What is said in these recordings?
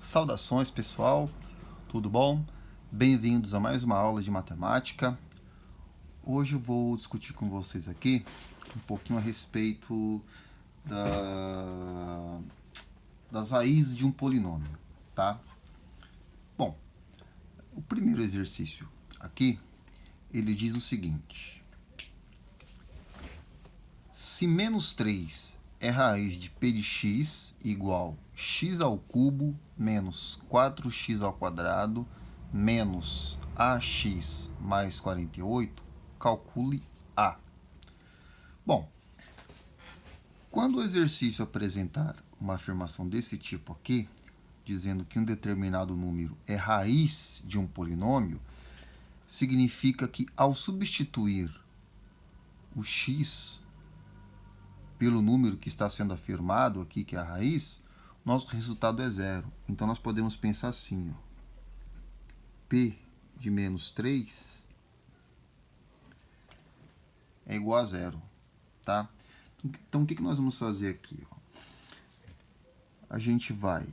Saudações, pessoal, tudo bom? Bem-vindos a mais uma aula de matemática. Hoje eu vou discutir com vocês aqui um pouquinho a respeito das raízes de um polinômio, tá? Bom, o primeiro exercício aqui, ele diz o seguinte: se menos 3 é raiz de p de x igual x ao cubo menos 4x ao quadrado menos ax mais 48, calcule A. Bom, quando o exercício apresentar uma afirmação desse tipo aqui, dizendo que um determinado número é raiz de um polinômio, significa que ao substituir o x pelo número que está sendo afirmado aqui, que é a raiz, nosso resultado é zero. Então, nós podemos pensar assim, ó, P de menos 3 é igual a zero, tá? Então, o que nós vamos fazer aqui? Ó? A gente vai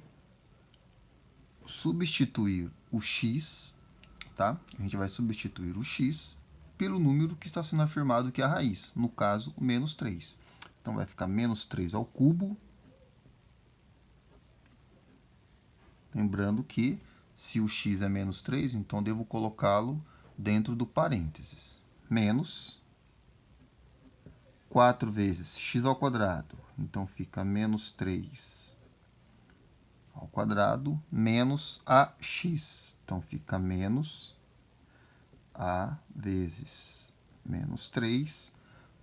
substituir o x, tá? A gente vai substituir o x pelo número que está sendo afirmado, que é a raiz, no caso, o menos 3. Então, vai ficar menos 3 ao cubo. Lembrando que, se o x é menos 3, então devo colocá-lo dentro do parênteses. Menos 4 vezes x ao quadrado. Então, fica menos 3 ao quadrado menos ax. Então, fica menos a vezes menos 3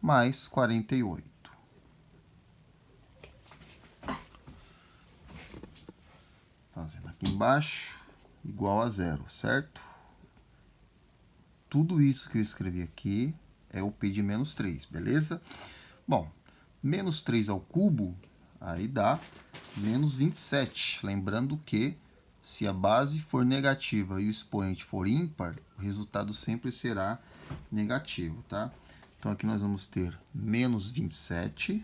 mais 48. Fazendo aqui embaixo, igual a zero, certo? Tudo isso que eu escrevi aqui é o P de menos 3, beleza? Bom, menos 3 ao cubo, aí dá menos 27. Lembrando que, se a base for negativa e o expoente for ímpar, o resultado sempre será negativo, tá? Então, aqui nós vamos ter menos 27.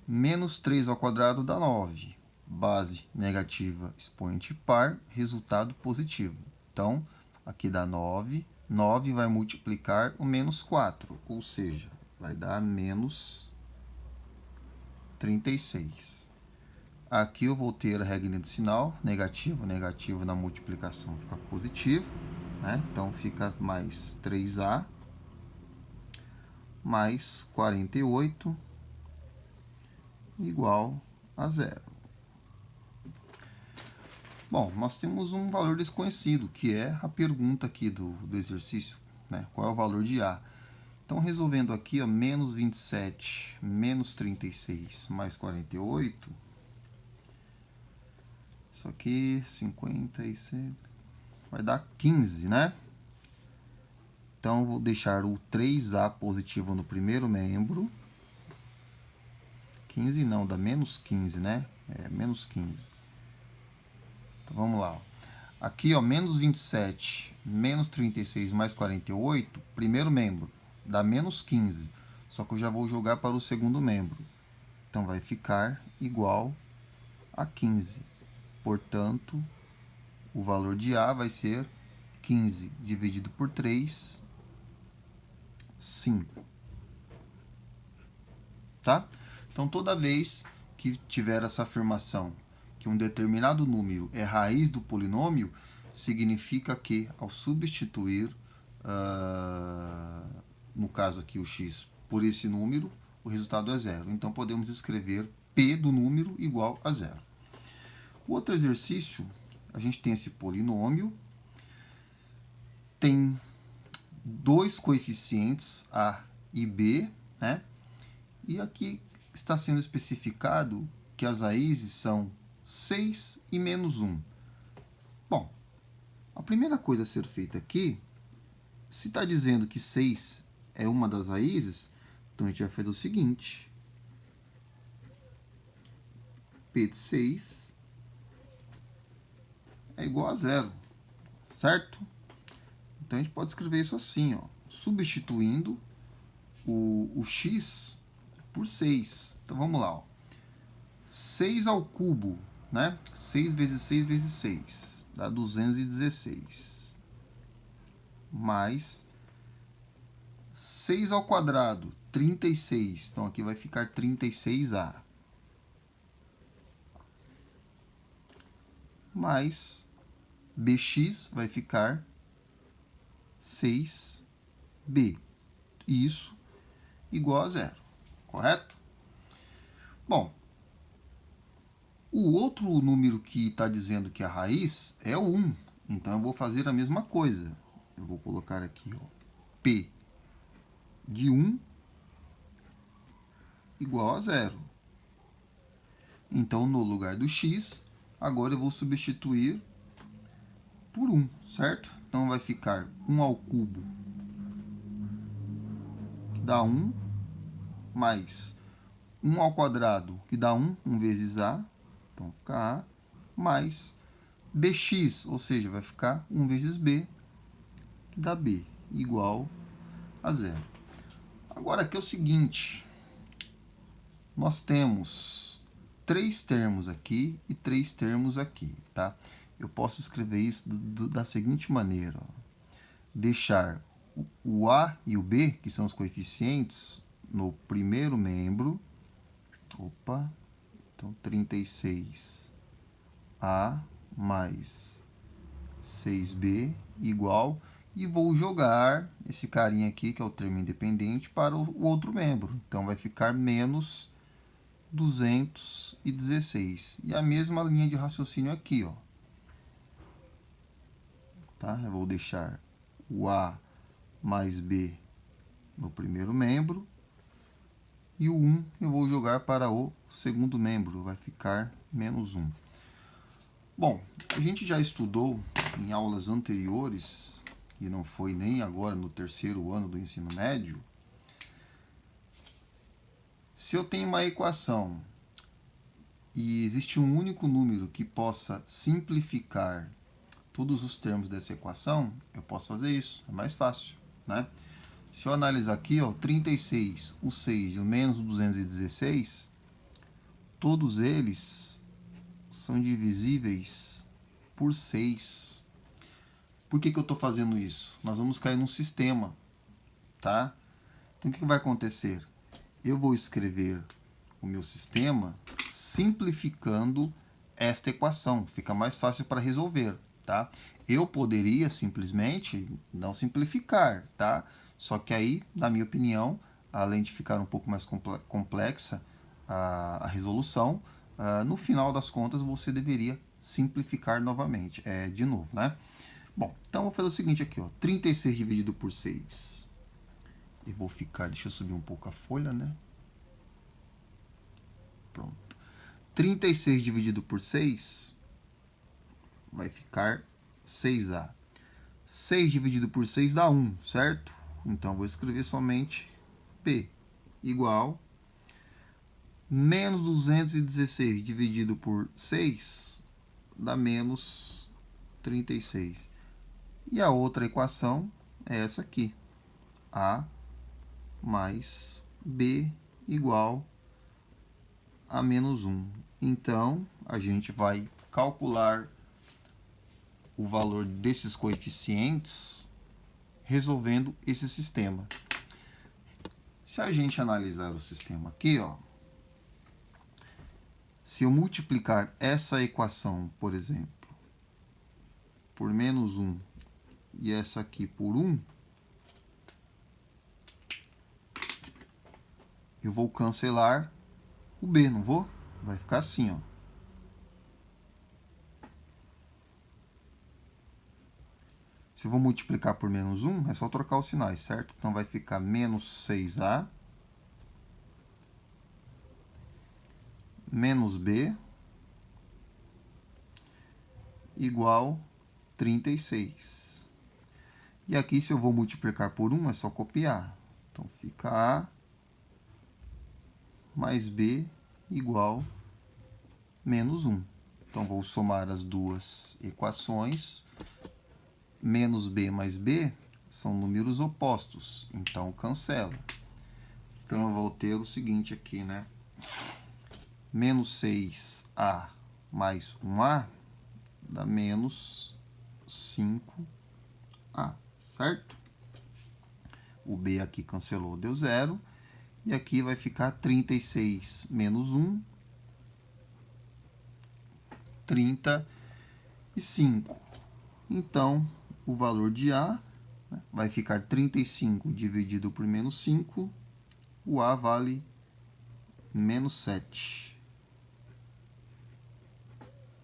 Menos 3 ao quadrado dá 9. Base negativa, expoente par, resultado positivo. Então, aqui dá 9. 9 vai multiplicar o menos 4, ou seja, vai dar menos 36. Aqui eu vou ter a regra de sinal, negativo, negativo na multiplicação fica positivo, né? Então, fica mais 3A mais 48 igual a zero. Bom, nós temos um valor desconhecido, que é a pergunta aqui do exercício, né? Qual é o valor de A? Então, resolvendo aqui, ó, menos 27 menos 36 mais 48, isso aqui, 56, vai dar 15, né? Então, vou deixar o 3A positivo no primeiro membro. 15 não, dá menos 15, né? É, menos 15. Então, vamos lá. Aqui, ó, menos 27, menos 36 mais 48, primeiro membro, dá menos 15. Só que eu já vou jogar para o segundo membro. Então, vai ficar igual a 15. Portanto, o valor de A vai ser 15 dividido por 3, 5. Tá? Então, toda vez que tiver essa afirmação que um determinado número é raiz do polinômio, significa que, ao substituir, no caso aqui o x, por esse número, o resultado é zero. Então, podemos escrever P do número igual a zero. O outro exercício, a gente tem esse polinômio, tem dois coeficientes, A e B, né? E aqui está sendo especificado que as raízes são 6 e menos 1. Bom, a primeira coisa a ser feita aqui, se está dizendo que 6 é uma das raízes, então a gente vai fazer o seguinte. P de 6 é igual a zero, certo? Então, a gente pode escrever isso assim, ó, substituindo o x por 6. Então, vamos lá. Ó. 6 ao cubo, né? 6 vezes 6 vezes 6, dá 216. Mais 6 ao quadrado, 36. Então, aqui vai ficar 36A. Mais bx vai ficar 6b. Isso igual a zero, correto? Bom, o outro número que está dizendo que a raiz é o 1. Então, eu vou fazer a mesma coisa. Eu vou colocar aqui, ó, P de 1 igual a zero. Então, no lugar do x, agora eu vou substituir por 1, certo? Então, vai ficar 1 ao cubo, que dá 1, mais 1 ao quadrado, que dá 1, 1 vezes a, então fica a, mais bx, ou seja, vai ficar 1 vezes b, que dá b, igual a zero. Agora, aqui é o seguinte, nós temos 3 termos aqui e 3 termos aqui, tá? Eu posso escrever isso da seguinte maneira, ó. Deixar o a e o b, que são os coeficientes, no primeiro membro. Opa, então 36a mais 6b igual, e vou jogar esse carinha aqui, que é o termo independente, para o outro membro. Então, vai ficar menos 216. E a mesma linha de raciocínio aqui, ó. Tá? Eu vou deixar o a mais b no primeiro membro, e o 1 eu vou jogar para o segundo membro, vai ficar menos 1. Bom, a gente já estudou em aulas anteriores, e não foi nem agora no terceiro ano do ensino médio, se eu tenho uma equação e existe um único número que possa simplificar todos os termos dessa equação, eu posso fazer isso, é mais fácil, né? Se eu analisar aqui, ó, 36, o 6 e o menos 216, todos eles são divisíveis por 6. Por que eu estou fazendo isso? Nós vamos cair num sistema, tá? Então, o que vai acontecer? Eu vou escrever o meu sistema simplificando esta equação. Fica mais fácil para resolver, tá? Eu poderia simplesmente não simplificar, tá? Só que aí, na minha opinião, além de ficar um pouco mais complexa a resolução, no final das contas você deveria simplificar novamente, de novo, né? Bom, então vou fazer o seguinte aqui, ó, 36 dividido por 6. E vou ficar, deixa eu subir um pouco a folha, né? Pronto. 36 dividido por 6 vai ficar 6a. 6 dividido por 6 dá 1, certo? Então, vou escrever somente P igual menos 216 dividido por 6 dá menos 36. E a outra equação é essa aqui. A mais B igual a menos 1. Então, a gente vai calcular o valor desses coeficientes resolvendo esse sistema. Se a gente analisar o sistema aqui, ó, se eu multiplicar essa equação, por exemplo, por menos 1 e essa aqui por 1, eu vou cancelar o b, não vou? Vai ficar assim, ó. Se eu vou multiplicar por menos 1, é só trocar os sinais, certo? Então, vai ficar menos 6a menos b igual 36. E aqui, se eu vou multiplicar por 1, é só copiar. Então, fica a mais b igual menos 1. Então, vou somar as duas equações. Menos b mais b são números opostos, então cancela. Então, eu vou ter o seguinte aqui, né? Menos 6A mais 1A dá menos 5A, certo? O B aqui cancelou, deu 0. E aqui vai ficar 36 menos 1, 35. Então, o valor de A, né, vai ficar 35 dividido por menos 5. O A vale menos 7.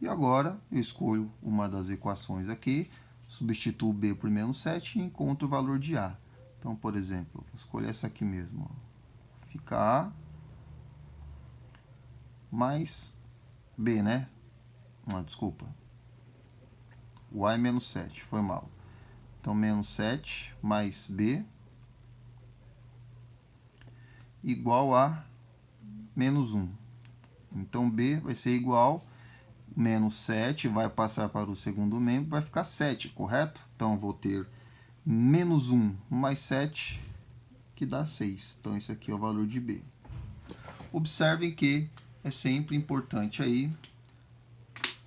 E agora, eu escolho uma das equações aqui, substituo B por menos 7 e encontro o valor de A. Então, por exemplo, vou escolher essa aqui mesmo. Ó. Fica A mais B, né? Desculpa. O A é menos 7, foi mal. Então, menos 7 mais B igual a menos 1. Então, B vai ser igual a menos 7, vai passar para o segundo membro, vai ficar 7, correto? Então, vou ter menos 1 mais 7, que dá 6. Então, esse aqui é o valor de B. Observem que é sempre importante aí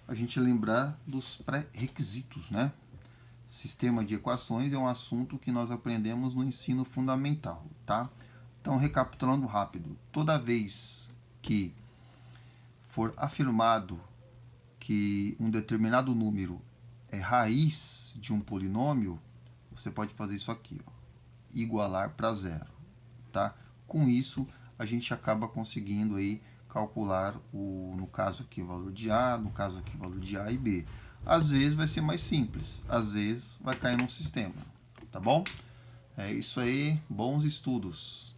a gente lembrar dos pré-requisitos, né? Sistema de equações é um assunto que nós aprendemos no ensino fundamental, tá? Então, recapitulando rápido, toda vez que for afirmado que um determinado número é raiz de um polinômio, você pode fazer isso aqui, ó, igualar para zero, tá? Com isso, a gente acaba conseguindo aí calcular, no caso aqui, o valor de A, no caso aqui, o valor de A e B. Às vezes vai ser mais simples, às vezes vai cair num sistema, tá bom? É isso aí, bons estudos!